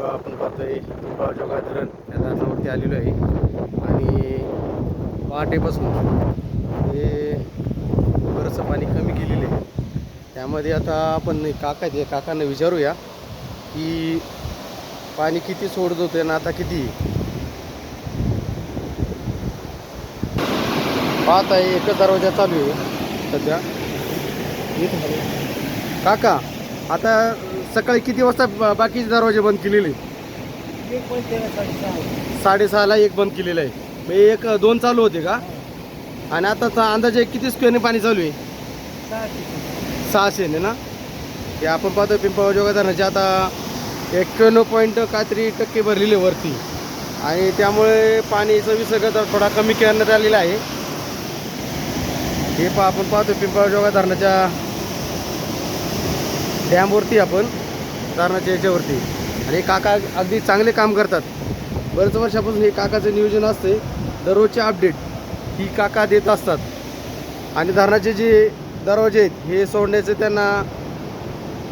आपण पाहतोय पिंपळगाव धरण या धरणावरती आलेलो आहे आणि पहाटेपासून हे बरंचसं पाणी कमी केलेलं आहे. त्यामध्ये आता आपण काकांना विचारूया की पाणी किती सोडत होते ना आता किती पाहत आहे. एकच दरवाजा चालू आहे सध्या. काका आता सकाळी किती वाजता बाकीचे दरवाजे बंद केलेले? 6:30ला एक बंद केलेलं आहे. मग एक दोन चालू होते का? आणि आताचा अंदाजे किती स्क्वेअरने पाणी चालू आहे? 600 ना. हे आपण पाहतो पिंपळगाव धरणाचे आता 91 पॉईंट काहीतरी टक्के भरलेले वरती आणि त्यामुळे पाणीचा विसर्ग तर थोडा कमी करण्यात आलेला आहे. हे आपण पाहतो पिंपळगाव धरणाच्या डॅमवरती आपण धरणाच्या याच्यावरती आणि काका अगदी चांगले काम करतात. बरेच वर्षापासून हे काकाचं नियोजन असते. दररोजचे अपडेट ही काका देत असतात आणि धरणाचे जे दरवाजे आहेत हे सोडण्याचे त्यांना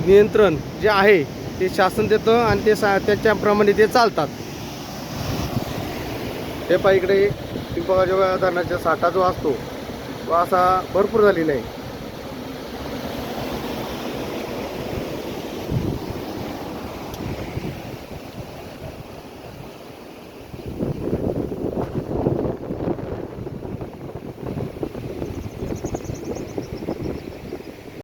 नियंत्रण जे आहे ते शासन देतं आणि ते त्याच्याप्रमाणे ते चालतात. हे पहा इकडे पिंपळगाव धरणाचा साठा जो असतो तो असा भरपूर झालेला आहे.